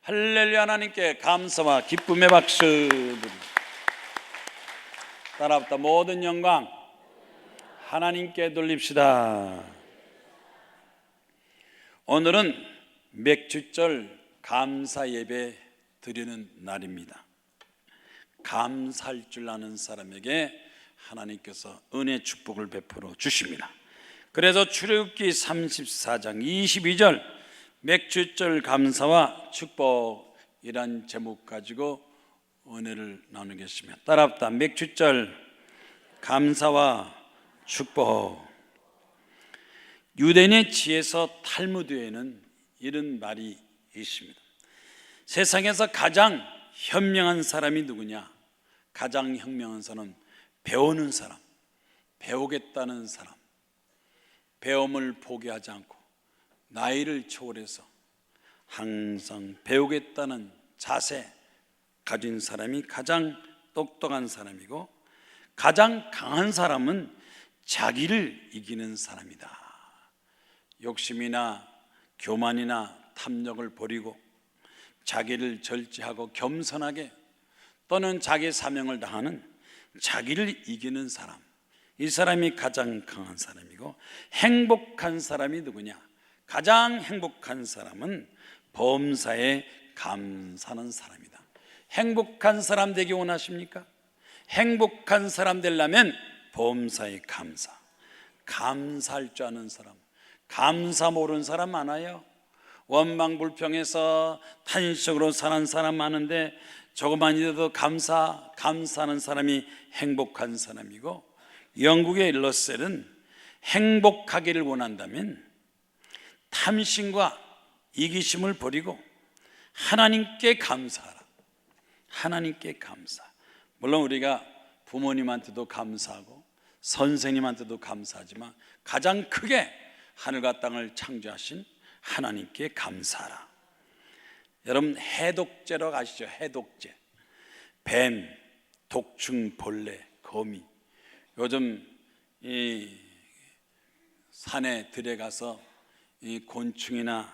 할렐루야. 하나님께 감사와 기쁨의 박수 드립니다. 따라붙다 모든 영광 하나님께 돌립시다. 오늘은 맥주절 감사 예배 드리는 날입니다. 감사할 줄 아는 사람에게 하나님께서 은혜 축복을 베풀어 주십니다. 그래서 출애굽기 34장 22절 맥주절 감사와 축복이란 제목 가지고 은혜를 나누겠습니다. 따라합시다. 맥주절 감사와 축복. 유대인의 지에서 탈무드에는 이런 말이 있습니다. 세상에서 가장 현명한 사람이 누구냐? 가장 현명한 사람은 배우는 사람, 배우겠다는 사람, 배움을 포기하지 않고 나이를 초월해서 항상 배우겠다는 자세 가진 사람이 가장 똑똑한 사람이고, 가장 강한 사람은 자기를 이기는 사람이다. 욕심이나 교만이나 탐욕을 버리고 자기를 절제하고 겸손하게 또는 자기 사명을 다하는 자기를 이기는 사람, 이 사람이 가장 강한 사람이고, 행복한 사람이 누구냐? 가장 행복한 사람은 범사에 감사하는 사람이다. 행복한 사람 되기 원하십니까? 행복한 사람 되려면 범사에 감사할 줄 아는 사람, 감사 모르는 사람 많아요. 원망불평해서 탄식으로 사는 사람 많은데 조금만이라도 감사하는 사람이 행복한 사람이고, 영국의 러셀은 행복하기를 원한다면 탐심과 이기심을 버리고 하나님께 감사하라. 하나님께 감사. 물론 우리가 부모님한테도 감사하고 선생님한테도 감사하지만 가장 크게 하늘과 땅을 창조하신 하나님께 감사하라. 여러분, 해독제라고 아시죠? 해독제. 뱀, 독충, 벌레, 거미. 요즘 이 산에 들어가서 이 곤충이나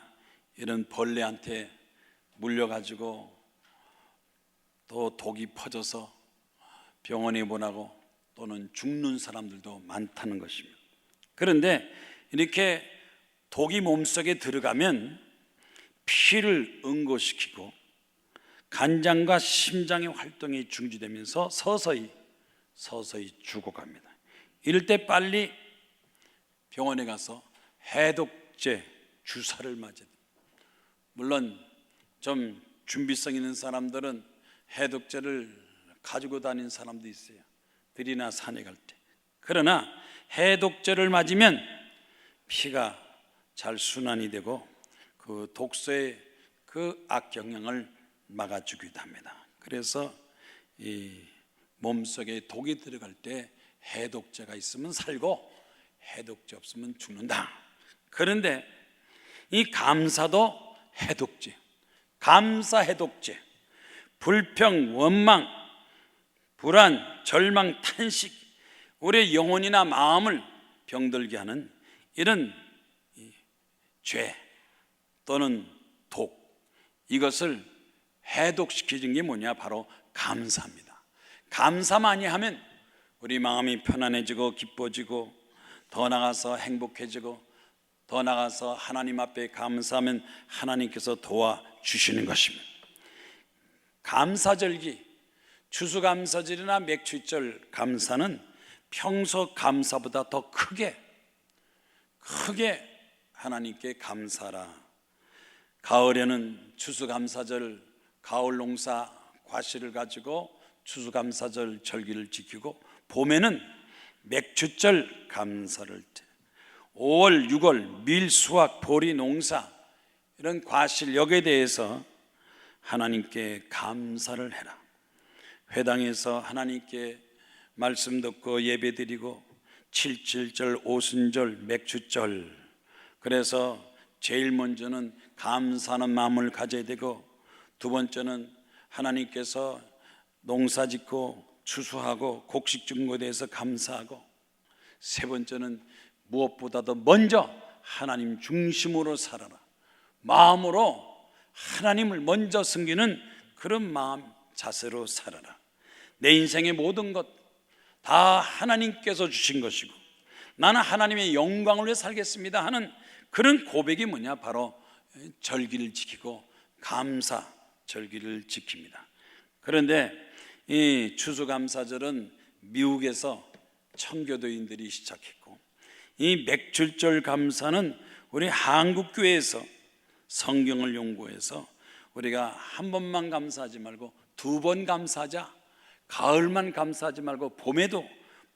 이런 벌레한테 물려가지고 또 독이 퍼져서 병원에 입원하고 또는 죽는 사람들도 많다는 것입니다. 그런데 이렇게 독이 몸속에 들어가면 피를 응고시키고 간장과 심장의 활동이 중지되면서 서서히 죽어갑니다. 이럴 때 빨리 병원에 가서 해독제 주사를 맞아야 됩니다. 물론 좀 준비성 있는 사람들은 해독제를 가지고 다니는 사람도 있어요. 들이나 산에 갈 때. 그러나 해독제를 맞으면 피가 잘 순환이 되고 그 독소의 그 악영향을 막아주기도 합니다. 그래서 이 몸속에 독이 들어갈 때 해독제가 있으면 살고 해독제 없으면 죽는다. 그런데 이 감사도 해독제, 감사 해독제. 불평, 원망, 불안, 절망, 탄식, 우리의 영혼이나 마음을 병들게 하는 이런 죄 또는 독, 이것을 해독시키는 게 뭐냐? 바로 감사입니다. 감사 많이 하면 우리 마음이 편안해지고 기뻐지고 더 나아가서 행복해지고 더 나아가서 하나님 앞에 감사하면 하나님께서 도와주시는 것입니다. 감사절기, 추수감사절이나 맥주절 감사는 평소 감사보다 더 크게 하나님께 감사하라. 가을에는 추수감사절, 가을 농사 과실을 가지고 추수감사절 절기를 지키고, 봄에는 맥주절 감사를 때, 5월, 6월 밀, 수확, 보리, 농사 이런 과실 여기에 대해서 하나님께 감사를 해라. 회당에서 하나님께 말씀 듣고 예배 드리고 7.7절, 오순절, 맥주절, 그래서 제일 먼저는 감사하는 마음을 가져야 되고, 두 번째는 하나님께서 농사 짓고 추수하고 곡식 준 것에 대해서 감사하고, 세 번째는 무엇보다도 먼저 하나님 중심으로 살아라. 마음으로 하나님을 먼저 섬기는 그런 마음 자세로 살아라. 내 인생의 모든 것 다 하나님께서 주신 것이고 나는 하나님의 영광을 위해 살겠습니다 하는 그런 고백이 뭐냐? 바로 절기를 지키고 감사 절기를 지킵니다. 그런데 이 추수감사절은 미국에서 청교도인들이 시작했고, 이 맥출절 감사는 우리 한국교회에서 성경을 연구해서 우리가 한 번만 감사하지 말고 두 번 감사하자. 가을만 감사하지 말고 봄에도,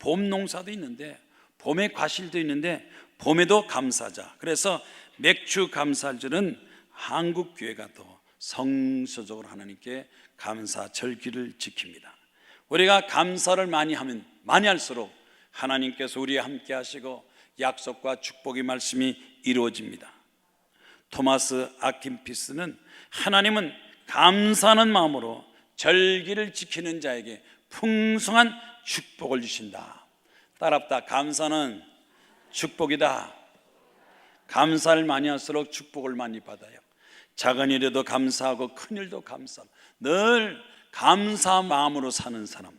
봄 농사도 있는데 봄에 과실도 있는데 봄에도 감사하자. 그래서 맥주 감사절은 한국교회가 더 성서적으로 하나님께 감사 절기를 지킵니다. 우리가 감사를 많이 하면 많이 할수록 하나님께서 우리와 함께 하시고 약속과 축복의 말씀이 이루어집니다. 토마스 아킨피스는 하나님은 감사하는 마음으로 절기를 지키는 자에게 풍성한 축복을 주신다. 따라합다. 감사는 축복이다. 감사를 많이 할수록 축복을 많이 받아요. 작은 일에도 감사하고 큰 일도 감사하고 늘 감사 마음으로 사는 사람,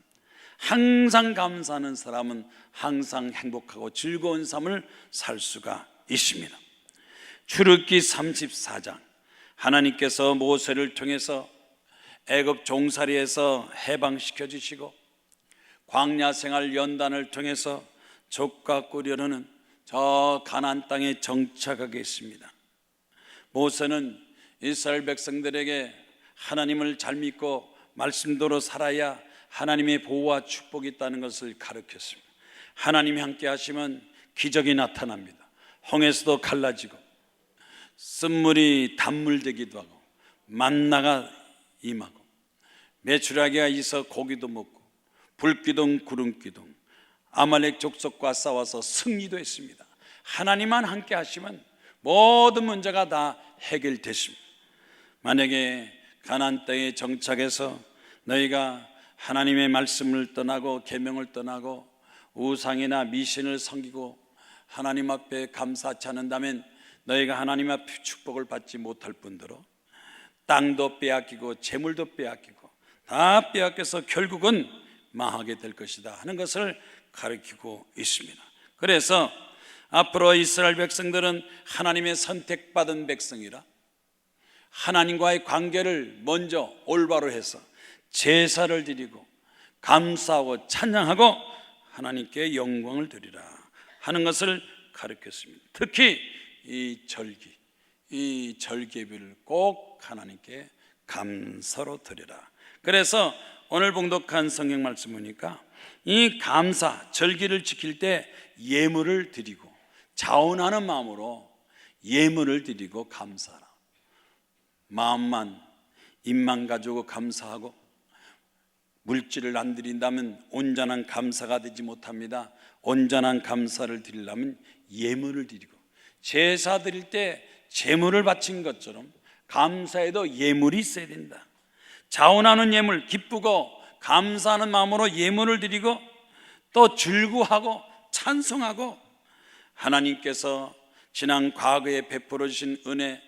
항상 감사하는 사람은 항상 행복하고 즐거운 삶을 살 수가 있습니다. 출애굽기 34장, 하나님께서 모세를 통해서 애굽 종살이에서 해방시켜 주시고 광야 생활 연단을 통해서 족과 꿀이르는 저 가나안 땅에 정착하게 했습니다. 모세는 이스라엘 백성들에게 하나님을 잘 믿고 말씀대로 살아야 하나님의 보호와 축복이 있다는 것을 가르쳤습니다. 하나님이 함께 하시면 기적이 나타납니다. 홍해서도 갈라지고 쓴물이 단물 되기도 하고 만나가 임하고 메추라기가 있어 고기도 먹고 불기둥 구름기둥 아말렉 족속과 싸워서 승리도 했습니다. 하나님만 함께 하시면 모든 문제가 다 해결됐습니다. 만약에 가나안 땅에 정착해서 너희가 하나님의 말씀을 떠나고 계명을 떠나고 우상이나 미신을 섬기고 하나님 앞에 감사치 않는다면 너희가 하나님 앞에 축복을 받지 못할 뿐더러 땅도 빼앗기고 재물도 빼앗기고 다 빼앗겨서 결국은 망하게 될 것이다 하는 것을 가르치고 있습니다. 그래서 앞으로 이스라엘 백성들은 하나님의 선택받은 백성이라 하나님과의 관계를 먼저 올바로 해서 제사를 드리고 감사하고 찬양하고 하나님께 영광을 드리라 하는 것을 가르쳤습니다. 특히 이 절기, 이 절기비를 꼭 하나님께 감사로 드리라. 그래서 오늘 봉독한 성경 말씀 보니까 이 감사, 절기를 지킬 때 예물을 드리고 자원하는 마음으로 예물을 드리고 감사하라. 마음만, 입만 가지고 감사하고 물질을 안 드린다면 온전한 감사가 되지 못합니다. 온전한 감사를 드리려면 예물을 드리고 제사 드릴 때 제물을 바친 것처럼 감사에도 예물이 있어야 된다. 자원하는 예물, 기쁘고 감사하는 마음으로 예물을 드리고 또 즐거워하고 찬송하고 하나님께서 지난 과거에 베풀어 주신 은혜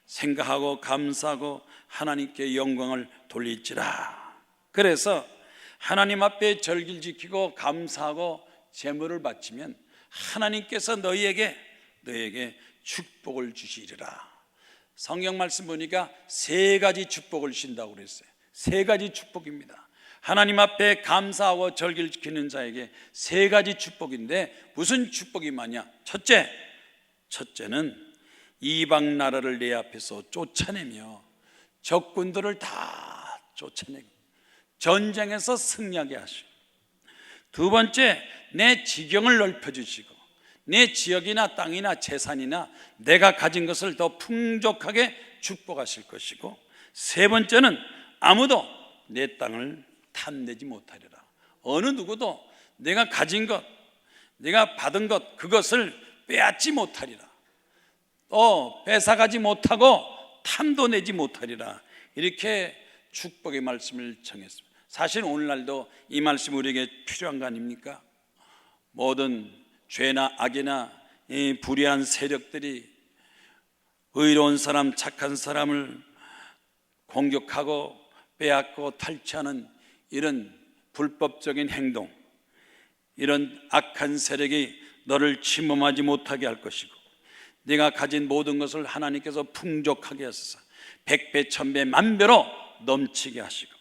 생각하고 감사하고 하나님께 영광을 돌릴지라. 그래서 하나님 앞에 절기를 지키고 감사하고 제물을 바치면 하나님께서 너희에게 축복을 주시리라. 성경 말씀 보니까 세 가지 축복을 주신다고 그랬어요. 세 가지 축복입니다. 하나님 앞에 감사하고 절기를 지키는 자에게 세 가지 축복인데 무슨 축복이 많냐? 첫째는 이방 나라를 내 앞에서 쫓아내며 적군들을 다 쫓아내고 전쟁에서 승리하게 하시고, 두 번째 내 지경을 넓혀주시고 내 지역이나 땅이나 재산이나 내가 가진 것을 더 풍족하게 축복하실 것이고, 세 번째는 아무도 내 땅을 탐내지 못하리라. 어느 누구도 내가 가진 것, 내가 받은 것, 그것을 빼앗지 못하리라. 또 뺏어가지 못하고 탐도 내지 못하리라. 이렇게 축복의 말씀을 정했습니다. 사실 오늘날도 이 말씀이 우리에게 필요한 거 아닙니까? 모든 죄나 악이나 이 불의한 세력들이 의로운 사람, 착한 사람을 공격하고 빼앗고 탈취하는 이런 불법적인 행동, 이런 악한 세력이 너를 침범하지 못하게 할 것이고, 네가 가진 모든 것을 하나님께서 풍족하게 하소서 100배, 1000배, 만배로 넘치게 하시고,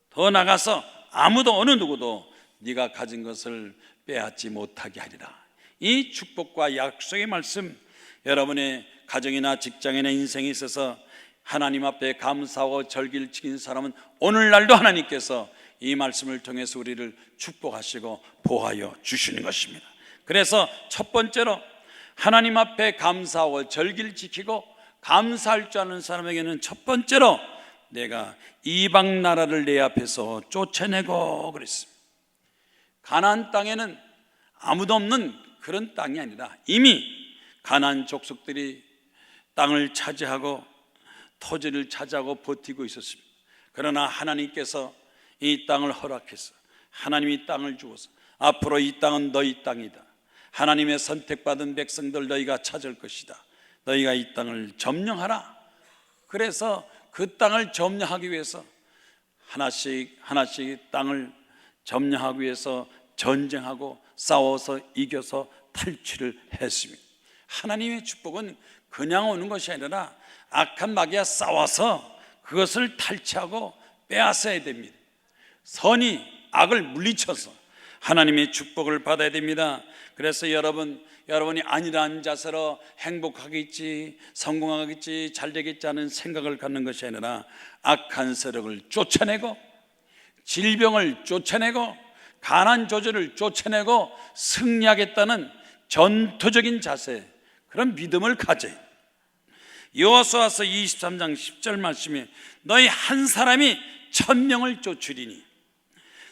더 나가서 아무도 어느 누구도 네가 가진 것을 빼앗지 못하게 하리라. 이 축복과 약속의 말씀, 여러분의 가정이나 직장이나 인생에 있어서 하나님 앞에 감사하고 절기를 지킨 사람은 오늘날도 하나님께서 이 말씀을 통해서 우리를 축복하시고 보호하여 주시는 것입니다. 그래서 첫 번째로 하나님 앞에 감사하고 절기를 지키고 감사할 줄 아는 사람에게는 첫 번째로 내가 이방 나라를 내 앞에서 쫓아내고 그랬습니다. 가나안 땅에는 아무도 없는 그런 땅이 아니라 이미 가나안 족속들이 땅을 차지하고 토지를 차지하고 버티고 있었습니다. 그러나 하나님께서 이 땅을 허락해서, 하나님이 땅을 주어서 앞으로 이 땅은 너희 땅이다, 하나님의 선택받은 백성들 너희가 찾을 것이다, 너희가 이 땅을 점령하라. 그래서 그 땅을 점령하기 위해서 하나씩 땅을 점령하기 위해서 전쟁하고 싸워서 이겨서 탈취를 했습니다. 하나님의 축복은 그냥 오는 것이 아니라 악한 마귀와 싸워서 그것을 탈취하고 빼앗아야 됩니다. 선이 악을 물리쳐서 하나님의 축복을 받아야 됩니다. 그래서 여러분이 안일한 자세로 행복하겠지, 성공하겠지, 잘 되겠지 하는 생각을 갖는 것이 아니라 악한 세력을 쫓아내고 질병을 쫓아내고 가난 조절을 쫓아내고 승리하겠다는 전투적인 자세, 그런 믿음을 가져요. 여호수아서 23장 10절 말씀에 너희 한 사람이 1000명을 쫓으리니,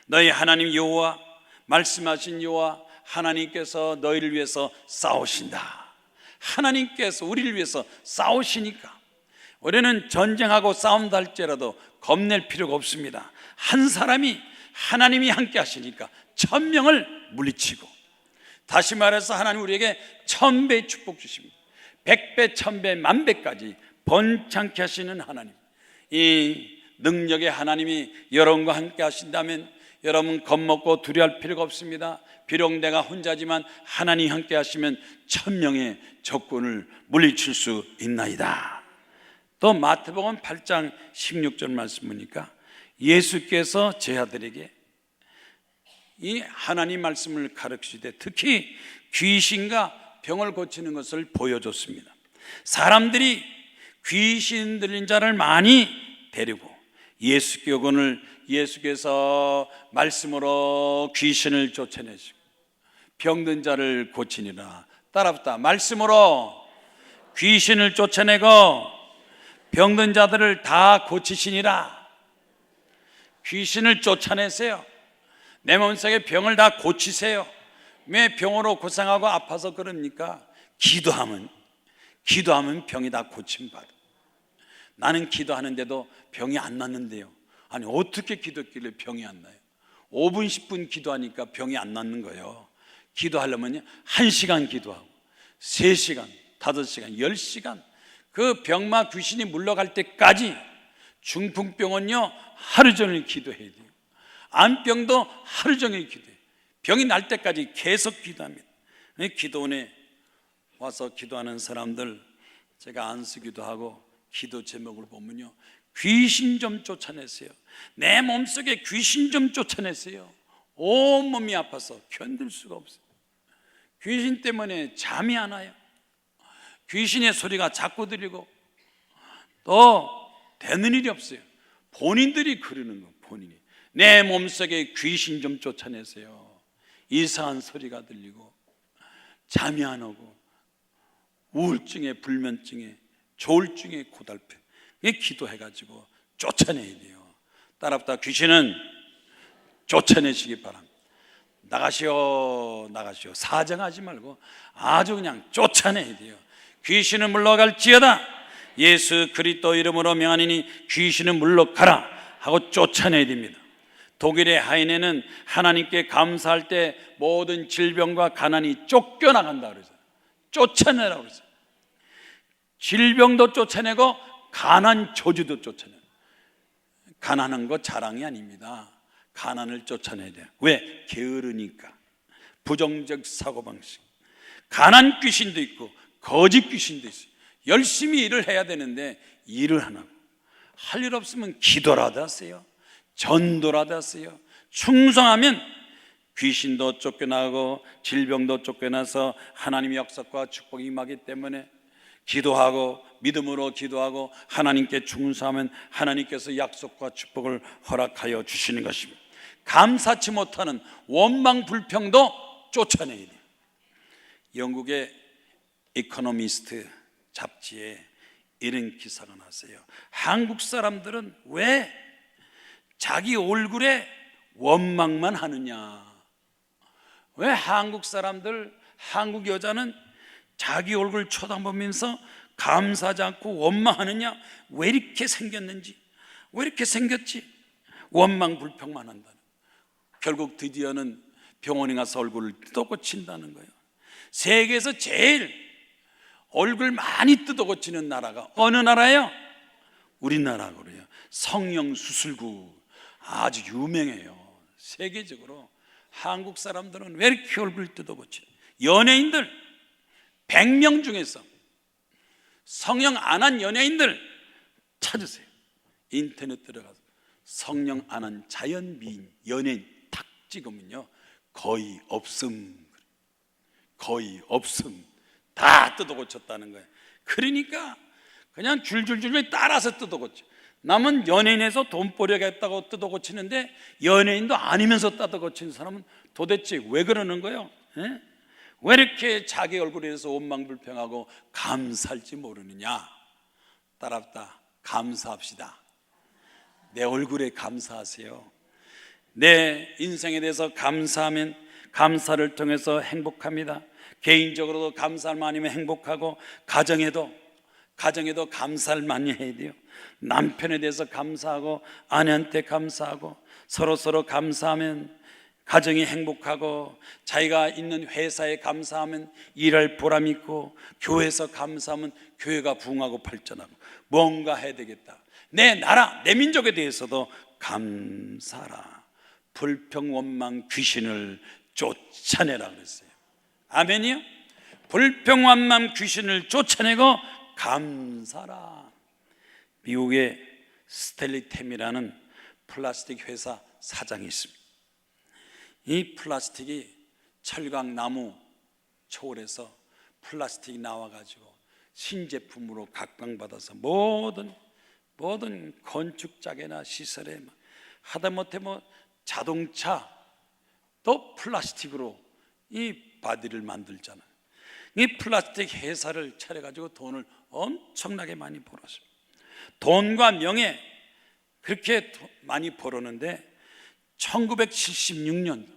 너희 하나님 여호와, 말씀하신 여호와 하나님께서 너희를 위해서 싸우신다. 하나님께서 우리를 위해서 싸우시니까 우리는 전쟁하고 싸움다 할지라도 겁낼 필요가 없습니다. 한 사람이, 하나님이 함께 하시니까 1000명을 물리치고, 다시 말해서 하나님 우리에게 1000배의 축복 주십니다. 100배, 1000배, 만배까지 번창케 하시는 하나님, 이 능력의 하나님이 여러분과 함께 하신다면 여러분 겁먹고 두려워할 필요가 없습니다. 비록 내가 혼자지만 하나님이 함께 하시면 1000명의 적군을 물리칠 수 있나이다. 또 마태복음 8장 16절 말씀 보니까 예수께서 제자들에게 이 하나님 말씀을 가르치되 특히 귀신과 병을 고치는 것을 보여줬습니다. 사람들이 귀신 들린 자를 많이 데리고 예수께서 말씀으로 귀신을 쫓아내시고 병든 자를 고치니라. 따라붙다. 말씀으로 귀신을 쫓아내고 병든 자들을 다 고치시니라. 귀신을 쫓아내세요. 내 몸속의 병을 다 고치세요. 왜 병으로 고생하고 아파서 그럽니까? 기도하면 병이 다 고침받아. 나는 기도하는데도 병이 안 낫는데요. 아니 어떻게 기도했길래 병이 안 나요? 5분 10분 기도하니까 병이 안 낫는 거예요. 기도하려면 1시간 기도하고 3시간, 5시간, 10시간 그 병마 귀신이 물러갈 때까지. 중풍병은요 하루 종일 기도해야 돼요. 암병도 하루 종일 기도해요. 병이 날 때까지 계속 기도합니다. 기도원에 와서 기도하는 사람들 제가 안수기도 하고 기도 제목을 보면요, 귀신 좀 쫓아내세요. 내 몸속에 귀신 좀 쫓아내세요. 온몸이 아파서 견딜 수가 없어요. 귀신 때문에 잠이 안 와요. 귀신의 소리가 자꾸 들리고 또 되는 일이 없어요. 본인들이 그러는 거. 본인이 내 몸속에 귀신 좀 쫓아내세요. 이상한 소리가 들리고 잠이 안 오고 우울증에 불면증에 조울증에 고달프, 기도해가지고 쫓아내야 돼요. 따라붙다. 귀신은 쫓아내시기 바랍니다. 나가시오. 사정하지 말고 아주 그냥 쫓아내야 돼요. 귀신은 물러갈지어다. 예수 그리스도 이름으로 명하노니 귀신은 물러가라 하고 쫓아내야 됩니다. 독일의 하인에는 하나님께 감사할 때 모든 질병과 가난이 쫓겨나간다 그러죠. 쫓아내라고 그러죠. 질병도 쫓아내고 가난 저주도 쫓아내요. 가난한 거 자랑이 아닙니다. 가난을 쫓아내야 돼요. 왜? 게으르니까. 부정적 사고방식. 가난 귀신도 있고 거짓 귀신도 있어요. 열심히 일을 해야 되는데 일을 안 하고, 할 일 없으면 기도라도 하세요. 전도라도 하세요. 충성하면 귀신도 쫓겨나고 질병도 쫓겨나서 하나님의 역사과 축복이 임하기 때문에 기도하고 믿음으로 기도하고 하나님께 충성하면 하나님께서 약속과 축복을 허락하여 주시는 것입니다. 감사치 못하는 원망 불평도 쫓아내야 돼요. 영국의 이코노미스트 잡지에 이런 기사가 났어요. 한국 사람들은 왜 자기 얼굴에 원망만 하느냐? 왜 한국 사람들, 한국 여자는 자기 얼굴 쳐다보면서 감사하지 않고 원망하느냐? 왜 이렇게 생겼는지, 왜 이렇게 생겼지? 원망 불평만 한다는, 결국 드디어는 병원에 가서 얼굴을 뜯어고친다는 거예요. 세계에서 제일 얼굴 많이 뜯어고치는 나라가 어느 나라예요? 우리나라고요. 성형수술구 아주 유명해요. 세계적으로. 한국 사람들은 왜 이렇게 얼굴 뜯어고치냐? 연예인들 100명 중에서 성형 안 한 연예인들 찾으세요. 인터넷 들어가서 성형 안 한 자연 미인 연예인 탁 찍으면요 거의 없음. 거의 없음. 다 뜯어고쳤다는 거예요. 그러니까 그냥 줄줄줄 따라서 뜯어고쳐. 남은 연예인에서 돈 벌여야겠다고 뜯어고치는데 연예인도 아니면서 뜯어고치는 사람은 도대체 왜 그러는 거예요? 에? 왜 이렇게 자기 얼굴에 대해서 원망불평하고 감사할지 모르느냐? 따라합다. 감사합시다. 내 얼굴에 감사하세요. 내 인생에 대해서 감사하면 감사를 통해서 행복합니다. 개인적으로도 감사를 많이 하면 행복하고, 가정에도 감사를 많이 해야 돼요. 남편에 대해서 감사하고 아내한테 감사하고 서로 감사하면 가정이 행복하고, 자기가 있는 회사에 감사하면 일할 보람 있고, 교회에서 감사하면 교회가 부흥하고 발전하고, 뭔가 해야 되겠다. 내 나라, 내 민족에 대해서도 감사라. 불평, 원망, 귀신을 쫓아내라 그랬어요. 아멘이요? 불평, 원망, 귀신을 쫓아내고 감사라. 미국의 스텔리템이라는 플라스틱 회사 사장이 있습니다. 이 플라스틱이 철강, 나무 초월해서 플라스틱이 나와가지고 신제품으로 각광받아서 모든 건축자재나 시설에 하다못해 자동차 또 플라스틱으로 이 바디를 만들잖아요. 이 플라스틱 회사를 차려가지고 돈을 엄청나게 많이 벌었습니다. 돈과 명예 그렇게 많이 벌었는데 1976년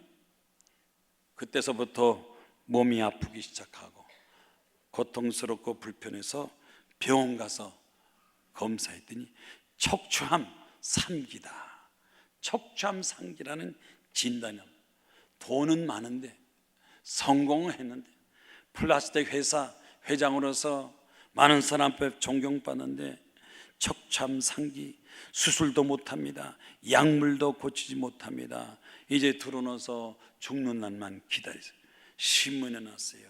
그때서부터 몸이 아프기 시작하고 고통스럽고 불편해서 병원 가서 검사했더니 척추암 3기다. 척추암 3기라는 진단이. 돈은 많은데 성공을 했는데 플라스틱 회사 회장으로서 많은 사람 앞에 존경받는데 척추암 3기, 수술도 못합니다. 약물도 고치지 못합니다. 이제 들어넣어서 죽는 날만 기다리세요. 신문에 났어요.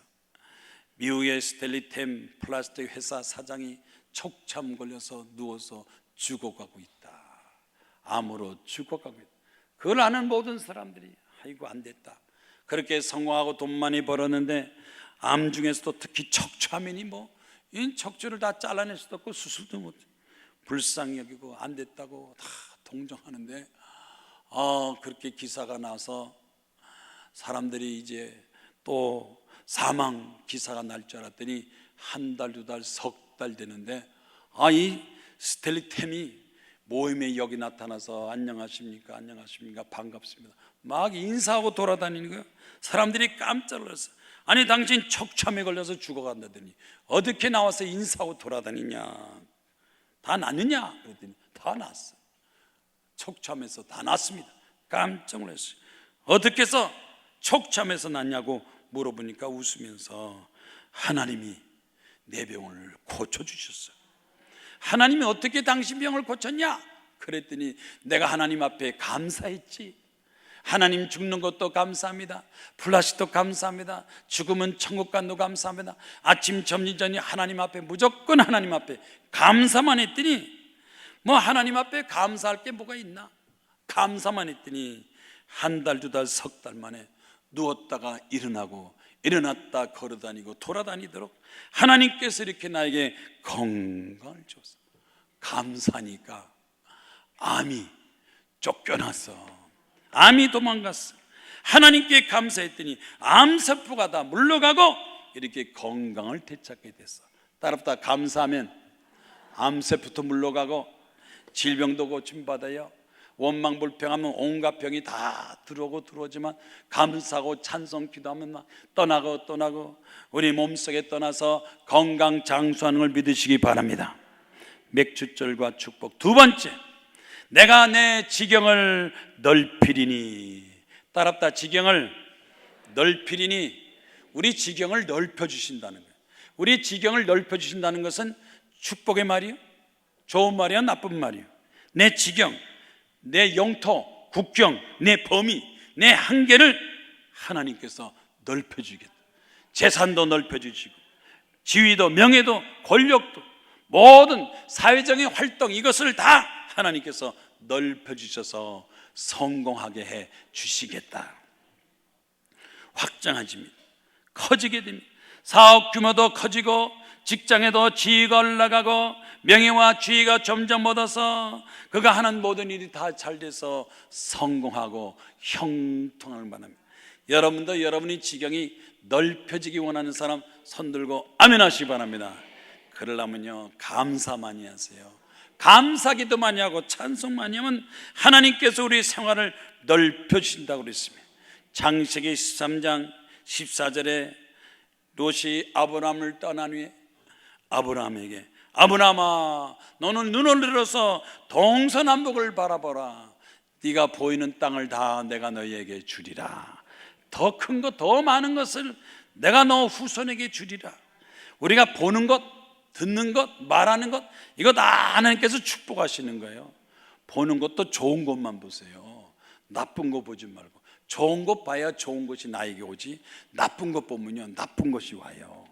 미국의 스텔리템 플라스틱 회사 사장이 척추암 걸려서 누워서 죽어가고 있다. 암으로 죽어가고 있다. 그걸 아는 모든 사람들이 아이고 안 됐다. 그렇게 성공하고 돈 많이 벌었는데 암 중에서도 특히 척추암이니 이 척추를 다 잘라낼 수도 없고 수술도 못, 불쌍히 여기고 안 됐다고 다 동정하는데 그렇게 기사가 나서 사람들이 이제 또 사망 기사가 날 줄 알았더니 한 달, 두 달, 석 달 되는데 이 스텔리템이 모임에 여기 나타나서 안녕하십니까, 안녕하십니까, 반갑습니다 막 인사하고 돌아다니는 거예요. 사람들이 깜짝 놀랐어. 아니 당신 척추암에 걸려서 죽어간다더니 어떻게 나와서 인사하고 돌아다니냐, 다 낫느냐 그랬더니 다 낫어. 척추암에서 다 낫습니다. 깜짝 놀랐어요. 어떻게 해서 척추암에서 낫냐고 물어보니까 웃으면서 하나님이 내 병을 고쳐주셨어요. 하나님이 어떻게 당신 병을 고쳤냐? 그랬더니 내가 하나님 앞에 감사했지. 하나님 죽는 것도 감사합니다. 플라시도 감사합니다. 죽으면 천국 간도 감사합니다. 아침 점심 저녁 하나님 앞에 무조건 하나님 앞에 감사만 했더니 뭐 하나님 앞에 감사할 게 뭐가 있나? 감사만 했더니 한 달, 두 달, 석 달 만에 누웠다가 일어나고 일어났다 걸어다니고 돌아다니도록 하나님께서 이렇게 나에게 건강을 줬어. 감사하니까 암이 쫓겨났어. 암이 도망갔어. 하나님께 감사했더니 암세포가 다 물러가고 이렇게 건강을 되찾게 됐어. 따라붙다 감사하면 암세포도 물러가고 질병도 고침받아요. 원망불평하면 온갖 병이 다 들어오지만 감사하고 찬송 기도하면 막 떠나고 우리 몸속에 떠나서 건강 장수하는 걸 믿으시기 바랍니다. 맥주절과 축복. 두 번째, 내가 내 지경을 넓히리니. 따랍다 지경을 넓히리니. 우리 지경을 넓혀주신다는 거예요. 우리 지경을 넓혀주신다는 것은 축복의 말이요? 좋은 말이야? 나쁜 말이요? 내 지경, 내 영토, 국경, 내 범위, 내 한계를 하나님께서 넓혀주겠다. 재산도 넓혀주시고 지위도 명예도 권력도 모든 사회적인 활동 이것을 다 하나님께서 넓혀주셔서 성공하게 해 주시겠다. 확장해집니다. 커지게 됩니다. 사업 규모도 커지고 직장에도 지위가 올라가고 명예와 지위가 점점 얻어서 그가 하는 모든 일이 다 잘 돼서 성공하고 형통함을 바랍니다. 여러분도 여러분의 지경이 넓혀지기 원하는 사람 손 들고 아멘 하시기 바랍니다. 그러려면요 감사 많이 하세요. 감사기도 많이 하고 찬송 많이 하면 하나님께서 우리 생활을 넓혀주신다고 그랬습니다. 창세기 13장 14절에 롯이 아브라함을 떠난 후에 아브라함에게 아브라함아 너는 눈을 들어서 동서남북을 바라보라. 네가 보이는 땅을 다 내가 너희에게 주리라. 더 큰 것 더 많은 것을 내가 너 후손에게 주리라. 우리가 보는 것 듣는 것 말하는 것 이거 다 하나님께서 축복하시는 거예요. 보는 것도 좋은 것만 보세요. 나쁜 거 보지 말고 좋은 것 봐야 좋은 것이 나에게 오지 나쁜 것 보면요 나쁜 것이 와요.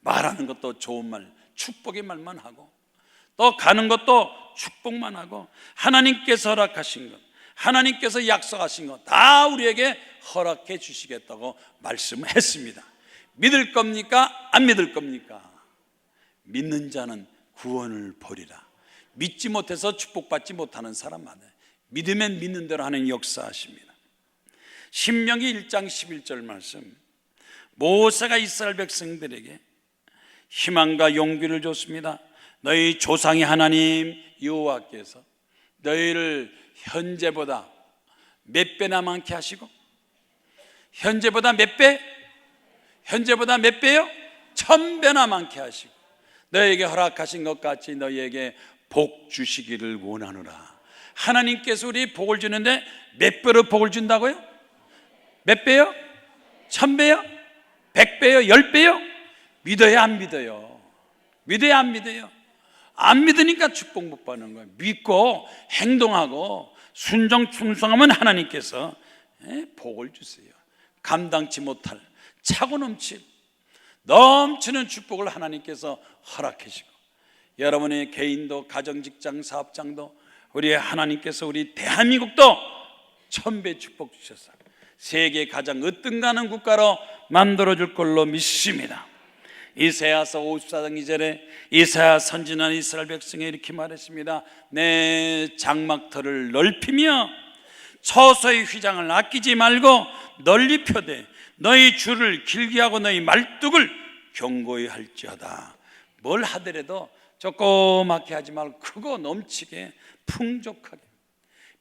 말하는 것도 좋은 말 축복의 말만 하고 또 가는 것도 축복만 하고 하나님께서 허락하신 것 하나님께서 약속하신 것 다 우리에게 허락해 주시겠다고 말씀했습니다. 믿을 겁니까? 안 믿을 겁니까? 믿는 자는 구원을 보리라. 믿지 못해서 축복받지 못하는 사람 많아요. 믿으면 믿는 대로 하는 역사하십니다. 신명기 1장 11절 말씀, 모세가 이스라엘 백성들에게 희망과 용기를 줬습니다. 너희 조상의 하나님 여호와께서 너희를 현재보다 몇 배나 많게 하시고 현재보다 몇 배? 현재보다 몇 배요? 1000배나 많게 하시고 너희에게 허락하신 것 같이 너희에게 복 주시기를 원하노라. 하나님께서 우리 복을 주는데 몇 배로 복을 준다고요? 몇 배요? 1000배요? 100배요? 10배요? 믿어요? 안 믿어요? 믿어요? 안 믿어요? 안 믿으니까 축복 못 받는 거예요. 믿고 행동하고 순종 충성하면 하나님께서 복을 주세요. 감당치 못할 차고 넘치는 축복을 하나님께서 허락하시고 여러분의 개인도 가정 직장 사업장도 우리 하나님께서 우리 대한민국도 1000배 축복 주셔서 세계 가장 으뜸가는 국가로 만들어줄 걸로 믿습니다. 이사야서 54장 2절에 이사야 선지자는 이스라엘 백성에 이렇게 말했습니다. 내 장막터를 넓히며 처소의 휘장을 아끼지 말고 널리 펴되 너희 줄을 길게 하고 너희 말뚝을 견고히 할지어다. 뭘 하더라도 조그맣게 하지 말고 크고 넘치게 풍족하게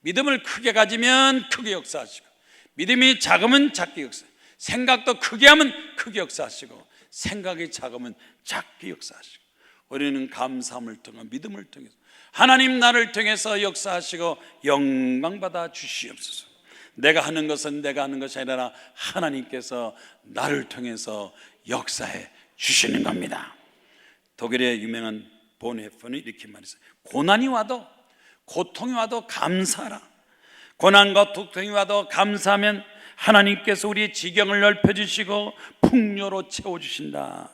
믿음을 크게 가지면 크게 역사하시고 믿음이 작으면 작게 역사하시고 생각도 크게 하면 크게 역사하시고 생각이 작으면 작게 역사하시고 우리는 감사함을 통해 믿음을 통해서 하나님 나를 통해서 역사하시고 영광받아 주시옵소서. 내가 하는 것은 내가 하는 것이 아니라 하나님께서 나를 통해서 역사해 주시는 겁니다. 독일의 유명한 본헤펀이 이렇게 말했어요. 고난이 와도 고통이 와도 감사하라. 고난과 고통이 와도 감사하면 하나님께서 우리의 지경을 넓혀주시고 풍요로 채워주신다.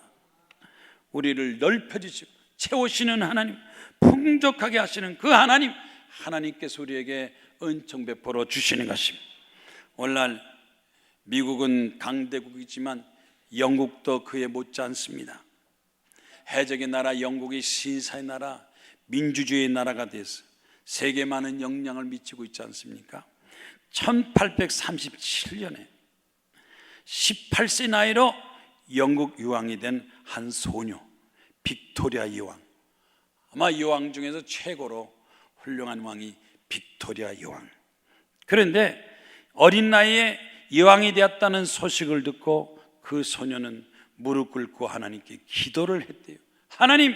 우리를 넓혀주시고 채우시는 하나님, 풍족하게 하시는 그 하나님, 하나님께서 우리에게 은총 베풀어 주시는 것입니다. 오늘날 미국은 강대국이지만 영국도 그에 못지않습니다. 해적의 나라 영국이 신사의 나라, 민주주의의 나라가 돼서 세계 많은 영향을 미치고 있지 않습니까? 1837년에 18세 나이로 영국 여왕이 된 한 소녀, 빅토리아 여왕. 아마 여왕 중에서 최고로 훌륭한 왕이 빅토리아 여왕. 그런데 어린 나이에 여왕이 되었다는 소식을 듣고 그 소녀는 무릎 꿇고 하나님께 기도를 했대요. 하나님,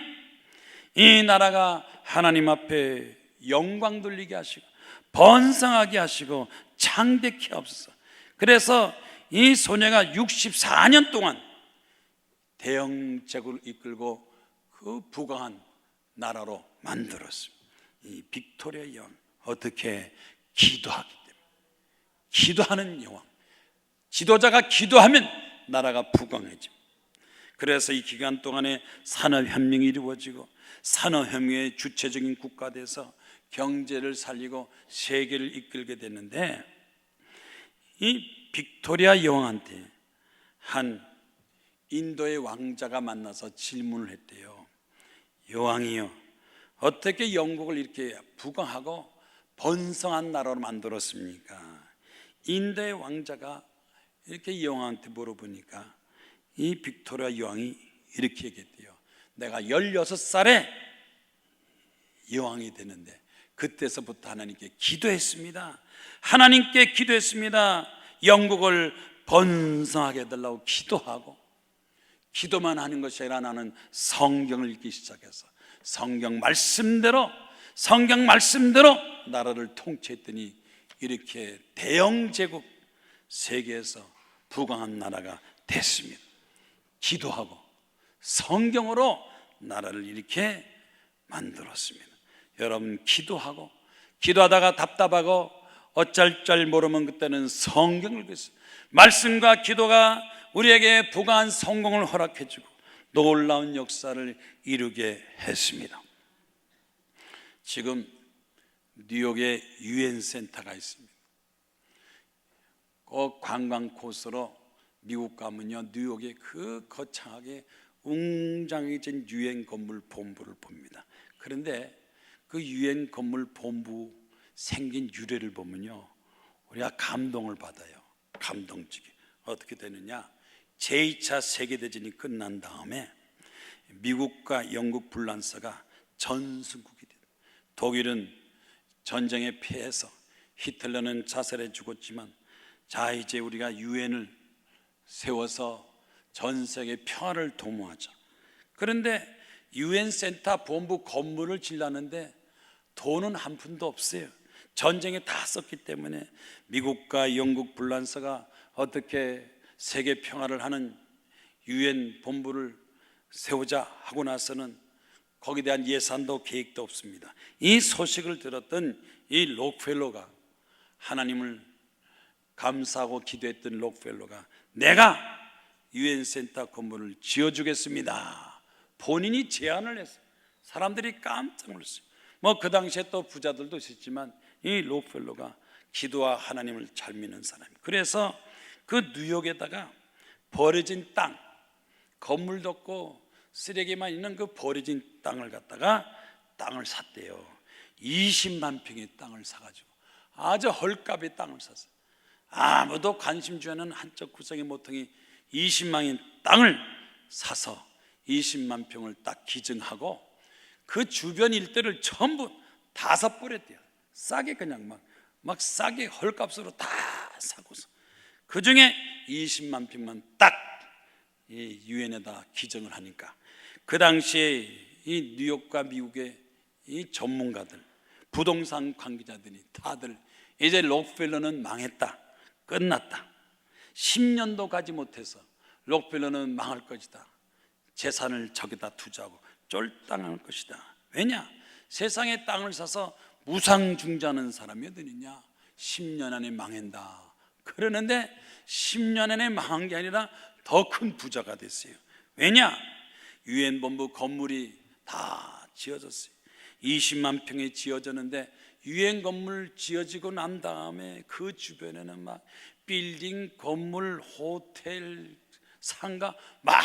이 나라가 하나님 앞에 영광 돌리게 하시고 번성하게 하시고 창대케 하옵소서. 그래서 이 소녀가 64년 동안 대영제국을 이끌고 그 부강한 나라로 만들었습니다. 이 빅토리아 여왕, 어떻게? 기도하기 때문에. 기도하는 여왕, 지도자가 기도하면 나라가 부강해집니다. 그래서 이 기간 동안에 산업혁명이 이루어지고 산업혁명의 주체적인 국가 돼서 경제를 살리고 세계를 이끌게 됐는데, 이 빅토리아 여왕한테 한 인도의 왕자가 만나서 질문을 했대요. 여왕이요, 어떻게 영국을 이렇게 부강하고 번성한 나라로 만들었습니까? 인도의 왕자가 이렇게 여왕한테 물어보니까 이 빅토리아 여왕이 이렇게 얘기했대요. 내가 16살에 여왕이 되는데 그때서부터 하나님께 기도했습니다. 하나님께 기도했습니다. 영국을 번성하게 해달라고 기도하고, 기도만 하는 것이 아니라 나는 성경을 읽기 시작해서 성경 말씀대로 나라를 통치했더니 이렇게 대영 제국, 세계에서 부강한 나라가 됐습니다. 기도하고 성경으로 나라를 이렇게 만들었습니다. 여러분, 기도하다가 답답하고 어쩔 줄 모르면 그때는 성경을 읽었어요. 말씀과 기도가 우리에게 부강한 성공을 허락해주고 놀라운 역사를 이루게 했습니다. 지금 뉴욕에 유엔 센터가 있습니다. 꼭 관광 코스로 미국 가면요, 뉴욕의 그 거창하게 웅장해진 유엔 건물 본부를 봅니다. 그런데 그 유엔 건물 본부 생긴 유래를 보면요, 우리가 감동을 받아요. 감동적이. 어떻게 되느냐? 제2차 세계대전이 끝난 다음에 미국과 영국 불란서가 전승국이 돼요. 독일은 전쟁에 패해서 히틀러는 자살해 죽었지만, 자, 이제 우리가 유엔을 세워서 전 세계 평화를 도모하자. 그런데 유엔 센터 본부 건물을 지려는데 돈은 한 푼도 없어요. 전쟁에 다 썼기 때문에 미국과 영국 불란서가 어떻게 세계 평화를 하는 유엔 본부를 세우자 하고 나서는 거기에 대한 예산도 계획도 없습니다. 이 소식을 들었던 이 록펠러가, 하나님을 감사하고 기도했던 록펠러가 내가 유엔 센터 건물을 지어주겠습니다. 본인이 제안을 했어요. 사람들이 깜짝 놀랐어요. 그 당시에 또 부자들도 있었지만 이 록펠러가 기도와 하나님을 잘 믿는 사람이에요. 그래서 그 뉴욕에다가 버려진 땅, 건물도 없고 쓰레기만 있는 그 버려진 땅을 갖다가 땅을 샀대요. 20만 평의 땅을 사가지고 아주 헐값의 땅을 샀어요. 아무도 관심 주지 않는 한쪽 구석의 모퉁이 20만의 땅을 사서 20만 평을 딱 기증하고 그 주변 일대를 전부 다 사버렸대요. 싸게, 그냥 막 싸게 헐값으로 다 사고서 그 중에 20만 평만 딱 이 유엔에다 기증을 하니까 그 당시에 이 뉴욕과 미국의 이 전문가들, 부동산 관계자들이 다들 이제 록펠러는 망했다, 끝났다, 10년도 가지 못해서 록펠러는 망할 것이다, 재산을 저기다 투자하고 쫄당할 것이다. 왜냐? 세상에 땅을 사서 무상중자하는 사람이 어디 있냐? 10년 안에 망한다 그러는데 10년 안에 망한 게 아니라 더 큰 부자가 됐어요. 왜냐? 유엔본부 건물이 다 지어졌어요. 20만 평이 지어졌는데 유엔 건물 지어지고 난 다음에 그 주변에는 막 빌딩, 건물, 호텔, 상가 막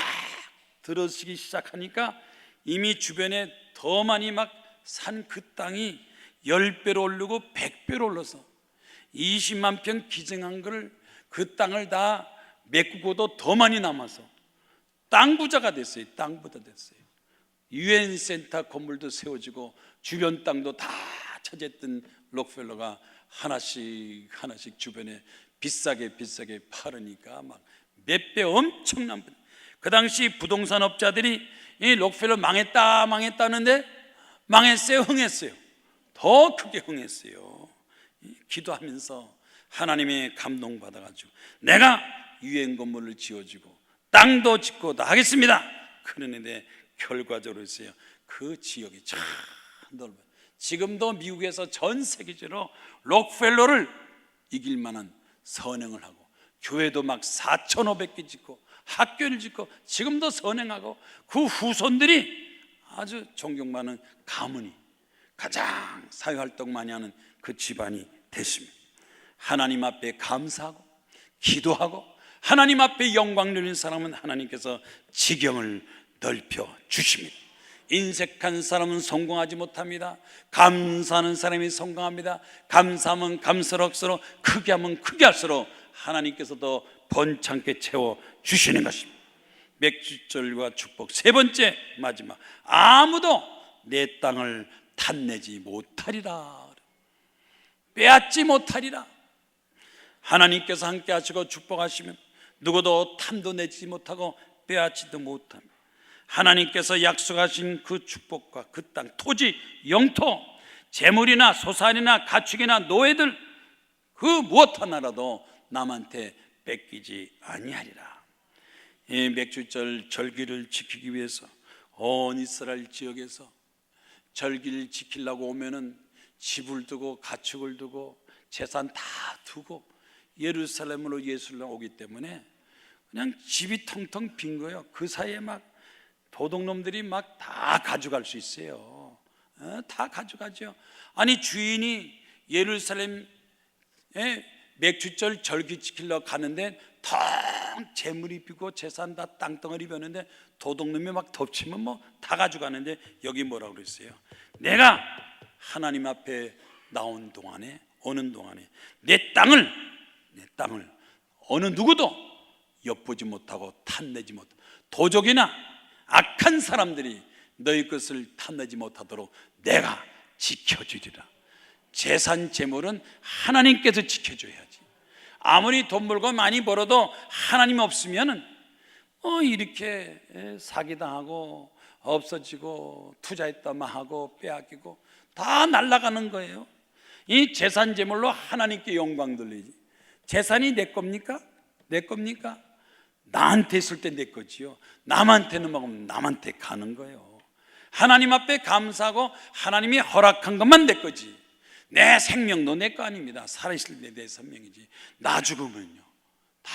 들어서기 시작하니까 이미 주변에 더 많이 막 산 그 땅이 10배로 오르고 100배로 올라서 20만 평 기증한 걸 그 땅을 다 메꾸고도 더 많이 남아서 땅 부자가 됐어요. 땅 부자 됐어요. 유엔 센터 건물도 세워지고 주변 땅도 다 차지했던 록펠러가 하나씩 주변에 비싸게 팔으니까 막 몇 배 엄청난 분. 그 당시 부동산 업자들이 이 록펠러 망했다 하는데 망했어요, 흥했어요? 더 크게 흥했어요. 기도하면서 하나님의 감동받아가지고 내가 유엔 건물을 지어주고 땅도 짓고 다 하겠습니다. 그러는데 결과적으로 있어요. 그 지역이 참 넓어요. 지금도 미국에서 전 세계적으로 록펠러를 이길 만한 선행을 하고 교회도 막 4,500개 짓고 학교를 짓고 지금도 선행하고 그 후손들이 아주 존경받는 가문이 가장 사회활동 많이 하는 그 집안이 됐습니다. 하나님 앞에 감사하고 기도하고 하나님 앞에 영광 누리는 사람은 하나님께서 지경을 넓혀 주십니다. 인색한 사람은 성공하지 못합니다. 감사하는 사람이 성공합니다. 감사하면 감사할수록 크게 하면 크게 할수록 하나님께서 더 번창게 채워 주시는 것입니다. 맥주절과 축복 세 번째 마지막, 아무도 내 땅을 탐내지 못하리라, 빼앗지 못하리라. 하나님께서 함께 하시고 축복하시면 누구도 탐도 내지 못하고 빼앗지도 못합니다. 하나님께서 약속하신 그 축복과 그 땅, 토지, 영토, 재물이나 소산이나 가축이나 노예들 그 무엇 하나라도 남한테 뺏기지 아니하리라. 이 맥주절 절기를 지키기 위해서 온 이스라엘 지역에서 절기를 지키려고 오면은 집을 두고 가축을 두고 재산 다 두고 예루살렘으로 예술로 오기 때문에 그냥 집이 텅텅 빈 거예요. 그 사이에 막 도둑놈들이 막 다 가져갈 수 있어요. 다 가져가죠. 아니 주인이 예루살렘에 맥주절 절기 지키려고 가는데 텅 재물이 비고 재산 다 땅덩어리 벼는데 도둑놈이 막 덮치면 뭐 다 가져가는데 여기 뭐라고 그랬어요? 내가 하나님 앞에 나온 동안에 오는 동안에 내 땅을 어느 누구도 엿보지 못하고 탐내지 못하고 도적이나 악한 사람들이 너희 것을 탐내지 못하도록 내가 지켜주리라. 재산 재물은 하나님께서 지켜줘야지. 아무리 돈 벌고 많이 벌어도 하나님 없으면은 이렇게 사기당하고 없어지고 투자했다 마하고 빼앗기고 다 날아가는 거예요. 이 재산 재물로 하나님께 영광 돌리지. 재산이 내 겁니까? 내 겁니까? 나한테 있을 때 내 거지요. 남한테는 먹으면 남한테 가는 거예요. 하나님 앞에 감사하고 하나님이 허락한 것만 내 거지. 내 생명도 내 거 아닙니다. 살아있을 때 내 생명이지. 나 죽으면요 다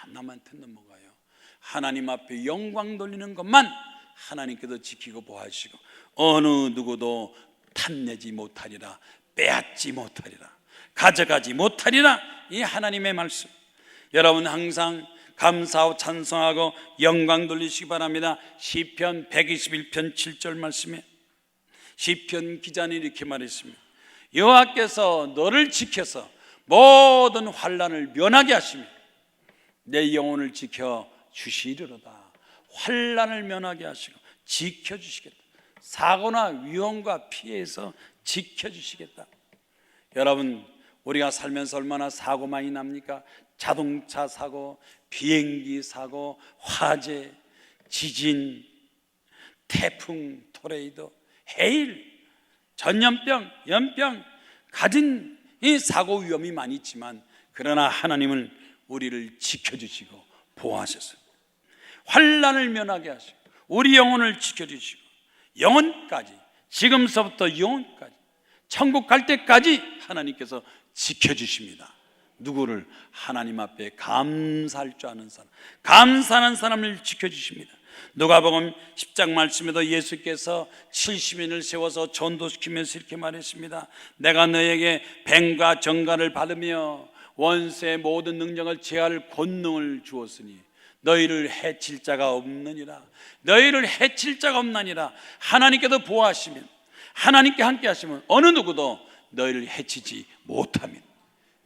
남한테 넘어가요. 하나님 앞에 영광 돌리는 것만 하나님께서 지키고 보호하시고 어느 누구도 탐내지 못하리라, 빼앗지 못하리라, 가져가지 못하리라. 이 하나님의 말씀, 여러분 항상 감사하고 찬송하고 영광 돌리시기 바랍니다. 시편 121편 7절 말씀에 시편 기자는 이렇게 말했습니다. 여호와께서 너를 지켜서 모든 환난을 면하게 하시며 내 영혼을 지켜 주시리로다. 환난을 면하게 하시고 지켜주시겠다. 사고나 위험과 피해에서 지켜주시겠다. 여러분 우리가 살면서 얼마나 사고 많이 납니까? 자동차 사고, 비행기 사고, 화재, 지진, 태풍, 토레이도, 해일, 전염병, 연병, 가진 이 사고 위험이 많이 있지만 그러나 하나님은 우리를 지켜주시고 보호하셨어요. 환난을 면하게 하시고 우리 영혼을 지켜주시고 영혼까지, 지금서부터 영혼까지 천국 갈 때까지 하나님께서 지켜주십니다. 누구를? 하나님 앞에 감사할 줄 아는 사람, 감사하는 사람을 지켜주십니다. 누가복음 10장 말씀에도 예수께서 70인을 세워서 전도시키면서 이렇게 말했습니다. 내가 너에게 뱀과 정갈을 받으며 원수의 모든 능력을 제할 권능을 주었으니 너희를 해칠 자가 없느니라. 너희를 해칠 자가 없나니라. 하나님께도 보호하시면, 하나님께 함께 하시면 어느 누구도 너희를 해치지 못합니다.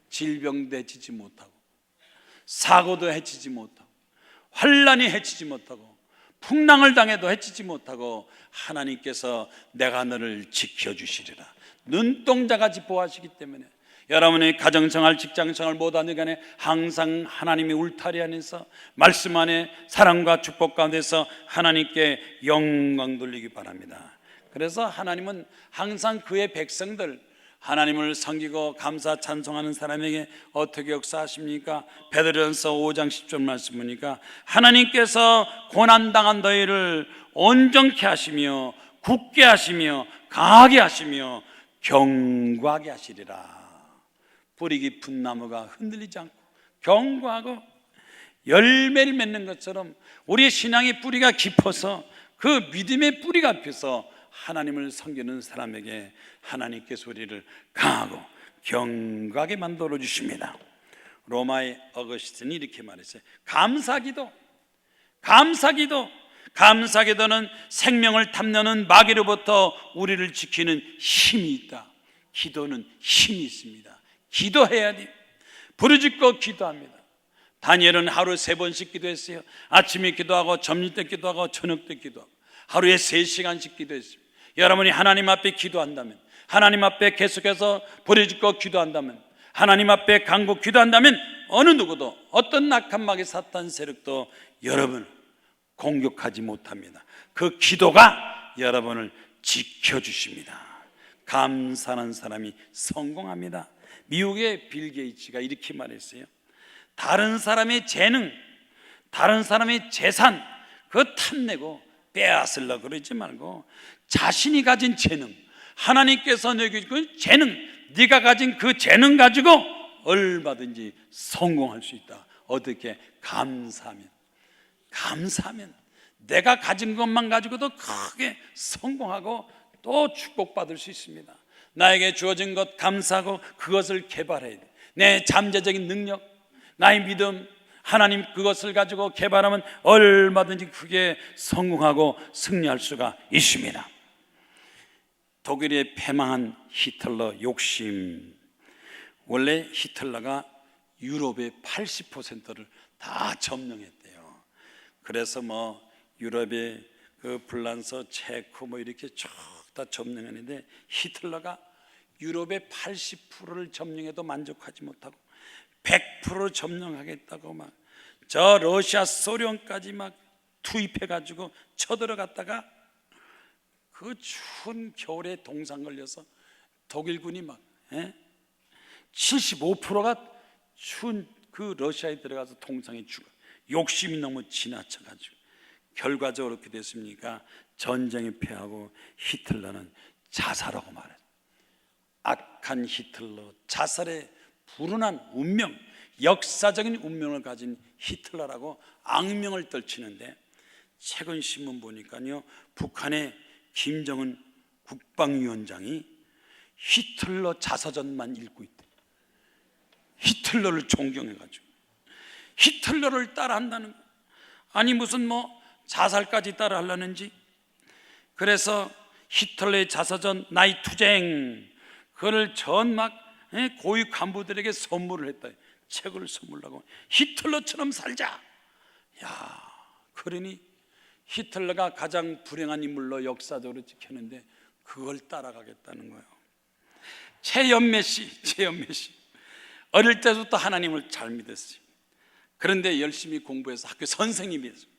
질병도 해치지 못하고, 사고도 해치지 못하고, 환난이 해치지 못하고, 풍랑을 당해도 해치지 못하고, 하나님께서 내가 너를 지켜주시리라. 눈동자같이 보호하시기 때문에 여러분의 가정생활, 직장생활 모든 간에 항상 하나님의 울타리 안에서, 말씀 안에 사랑과 축복 가운데서 하나님께 영광 돌리기 바랍니다. 그래서 하나님은 항상 그의 백성들, 하나님을 섬기고 감사 찬송하는 사람에게 어떻게 역사하십니까? 베드로전서 5장 10절 말씀 보니까 하나님께서 고난당한 너희를 온전케 하시며 굳게 하시며 강하게 하시며 견고하게 하시리라. 뿌리 깊은 나무가 흔들리지 않고 견고하고 열매를 맺는 것처럼 우리의 신앙의 뿌리가 깊어서 그 믿음의 뿌리가 앞에서 하나님을 섬기는 사람에게 하나님께서 우리를 강하고 견고하게 만들어 주십니다. 로마의 어거스틴이 이렇게 말했어요. 감사기도는 생명을 탐내는 마귀로부터 우리를 지키는 힘이 있다. 기도는 힘이 있습니다. 기도해야 돼요. 부르짖고 기도합니다. 다니엘은 하루 3번씩 기도했어요. 아침에 기도하고 점심 때 기도하고 저녁 때 기도하고 하루에 3시간씩 기도했습니다. 여러분이 하나님 앞에 기도한다면, 하나님 앞에 계속해서 부르짖고 기도한다면, 하나님 앞에 간구 기도한다면 어느 누구도, 어떤 악한 마귀 사탄 세력도 여러분을 공격하지 못합니다. 그 기도가 여러분을 지켜주십니다. 감사하는 사람이 성공합니다. 미국의 빌 게이츠가 이렇게 말했어요. 다른 사람의 재능, 다른 사람의 재산 그거 탐내고 빼앗으려고 그러지 말고 자신이 가진 재능, 하나님께서 내게 준 재능, 네가 가진 그 재능 가지고 얼마든지 성공할 수 있다. 어떻게? 감사하면 내가 가진 것만 가지고도 크게 성공하고 또 축복받을 수 있습니다. 나에게 주어진 것 감사하고 그것을 개발해야 돼. 내 잠재적인 능력, 나의 믿음, 하나님 그것을 가지고 개발하면 얼마든지 크게 성공하고 승리할 수가 있습니다. 독일에 패망한 히틀러 욕심. 원래 히틀러가 유럽의 80%를 다 점령했대요. 그래서 유럽의 그 불란서, 체코 이렇게 쭉 다 점령했는데 히틀러가 유럽의 80%를 점령해도 만족하지 못하고 100% 점령하겠다고 저 러시아, 소련까지 투입해가지고 쳐들어갔다가 그 추운 겨울에 동상 걸려서 독일군이 75%가 추운 그 러시아에 들어가서 동상에 죽어. 욕심이 너무 지나쳐가지고 결과적으로 어떻게 됐습니까? 전쟁에 패하고 히틀러는 자살하고 말했어요. 악한 히틀러, 자살에 불운한 운명, 역사적인 운명을 가진 히틀러라고 악명을 떨치는데, 최근 신문 보니까요, 북한의 김정은 국방위원장이 히틀러 자서전만 읽고 있대. 히틀러를 존경해가지고 히틀러를 따라한다는 거. 아니 무슨 자살까지 따라하려는지. 그래서 히틀러의 자서전 나이투쟁 그걸 전 고위 간부들에게 선물을 했다. 책을 선물하고 히틀러처럼 살자. 그러니 히틀러가 가장 불행한 인물로 역사적으로 찍혔는데 그걸 따라가겠다는 거예요. 최연매 씨 어릴 때부터 하나님을 잘 믿었어요. 그런데 열심히 공부해서 학교 선생님이 됐어요.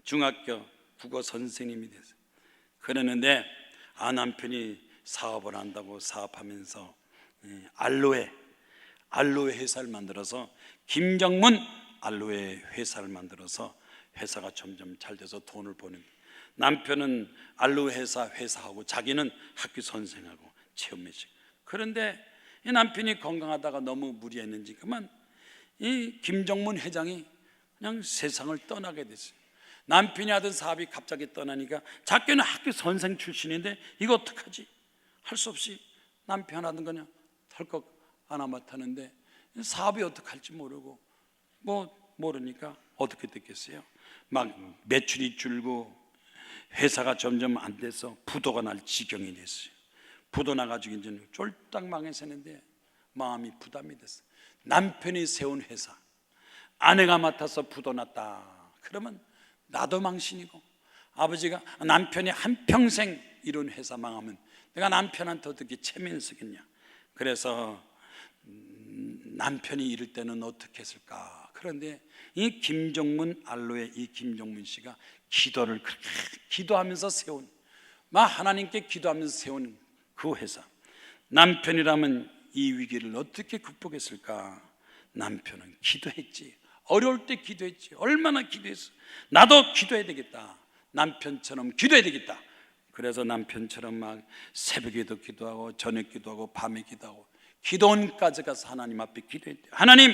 중학교 국어 선생님이 됐어요. 그랬는데 남편이 사업을 한다고 사업하면서 알로에 회사를 만들어서, 김정문 알로에 회사를 만들어서 회사가 점점 잘 돼서 돈을 버는. 남편은 알로에 회사하고 자기는 학교 선생하고 체험매직. 그런데 이 남편이 건강하다가 너무 무리했는지 그만 이 김정문 회장이 그냥 세상을 떠나게 됐어요. 남편이 하던 사업이 갑자기 떠나니까 자기는 학교 선생 출신인데 이거 어떡하지? 할 수 없이 남편 하던 거냐 덜컥 안 맡았는데 사업이 어떡할지 모르고 모르니까 어떻게 됐겠어요? 막 매출이 줄고 회사가 점점 안 돼서 부도가 날 지경이 됐어요. 부도 나가지고 이제는 쫄딱 망해서는데 마음이 부담이 됐어요. 남편이 세운 회사 아내가 맡아서 부도 났다 그러면 나도 망신이고, 아버지가 남편이 한평생 이룬 회사 망하면 내가 남편한테 어떻게 체면을 쓰겠냐. 그래서 남편이 이럴 때는 어떻게 했을까. 그런데 이 김정문 알로에 이 김정문 씨가 기도를 그렇게 기도하면서 세운, 막 하나님께 기도하면서 세운 그 회사, 남편이라면 이 위기를 어떻게 극복했을까. 남편은 기도했지. 어려울 때 기도했지. 얼마나 기도했어. 나도 기도해야 되겠다. 남편처럼 기도해야 되겠다. 그래서 남편처럼 막 새벽에도 기도하고 저녁 기도하고 밤에 기도하고 기도원까지 가서 하나님 앞에 기도했대요. 하나님,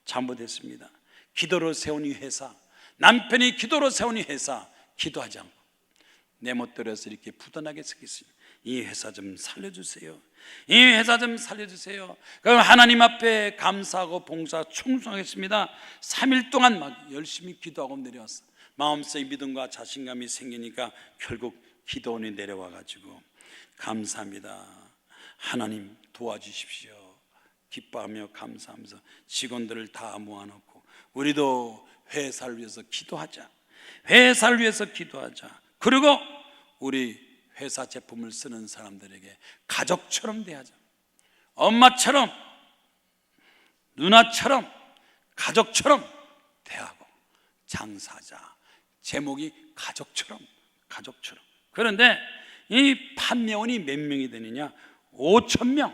잘못했습니다. 기도로 세운 이 회사, 남편이 기도로 세운 이 회사 기도하지 않고 내 멋대로서 이렇게 부도나게 생겼습니다. 이 회사 좀 살려주세요. 이 회사 좀 살려주세요. 그럼 하나님 앞에 감사하고 봉사 충성하겠습니다. 3일 동안 막 열심히 기도하고 내려왔어. 마음속에 믿음과 자신감이 생기니까 결국 기도원이 내려와 가지고 감사합니다. 하나님 도와주십시오. 기뻐하며 감사하면서 직원들을 다 모아놓고 우리도 회사를 위해서 기도하자. 회사를 위해서 기도하자. 그리고 우리 회사 제품을 쓰는 사람들에게 가족처럼 대하자. 엄마처럼, 누나처럼, 가족처럼 대하고 장사하자. 제목이 가족처럼. 그런데 이 판매원이 몇 명이 되느냐? 5,000명.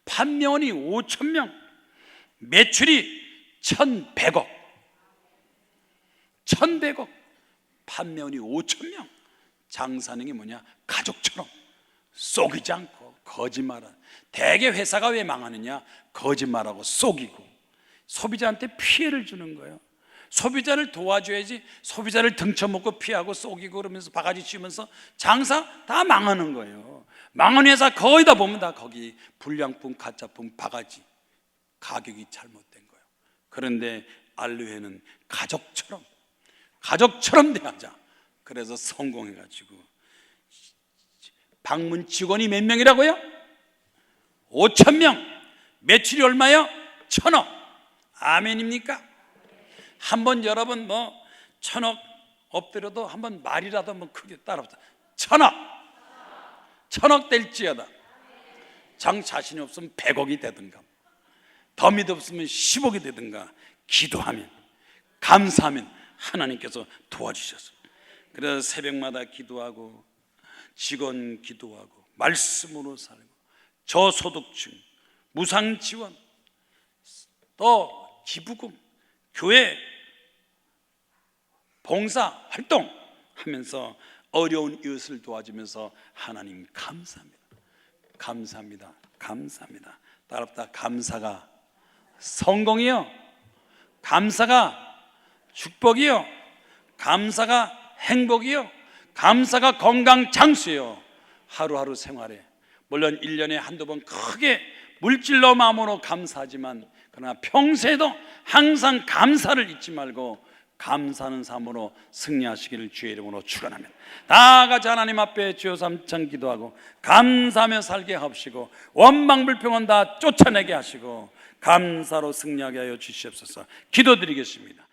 판매원이 5,000명. 매출이 1,100억. 판매원이 5,000명. 장사하는 게 뭐냐? 가족처럼 속이지 않고 거짓말하는. 대개 회사가 왜 망하느냐? 거짓말하고 속이고 소비자한테 피해를 주는 거예요. 소비자를 도와줘야지 소비자를 등쳐먹고 피하고 속이고 그러면서 바가지 씌우면서 장사 다 망하는 거예요. 망한 회사 거의 다 보면 다 거기 불량품, 가짜품, 바가지, 가격이 잘못된 거예요. 그런데 알로에는 가족처럼 대하자. 그래서 성공해가지고 방문 직원이 몇 명이라고요? 5,000명. 매출이 얼마요? 1,000억. 아멘입니까? 한번 여러분 1,000억 엎드려도 한번 말이라도 한번 크게 따라합시다. 1,000억 될지어다. 장 자신이 없으면 100억이 되든가, 더 믿음 없으면 10억이 되든가, 기도하면 감사하면 하나님께서 도와주셨어요. 그래서 새벽마다 기도하고 직원 기도하고 말씀으로 살고 저소득층 무상지원 또 기부금 교회 봉사 활동 하면서 어려운 이웃을 도와주면서 하나님 감사합니다. 따라합시다. 감사가 성공이요, 감사가 축복이요, 감사가 행복이요, 감사가 건강 장수요. 하루하루 생활에 물론 1년에 한두 번 크게 물질로 마음으로 감사하지만 그러나 평소에도 항상 감사를 잊지 말고 감사하는 삶으로 승리하시기를 주의 이름으로 축원합니다. 다 같이 하나님 앞에 주여 삼창 기도하고 감사하며 살게 하시고 원망 불평은 다 쫓아내게 하시고 감사로 승리하게 하여 주시옵소서. 기도드리겠습니다.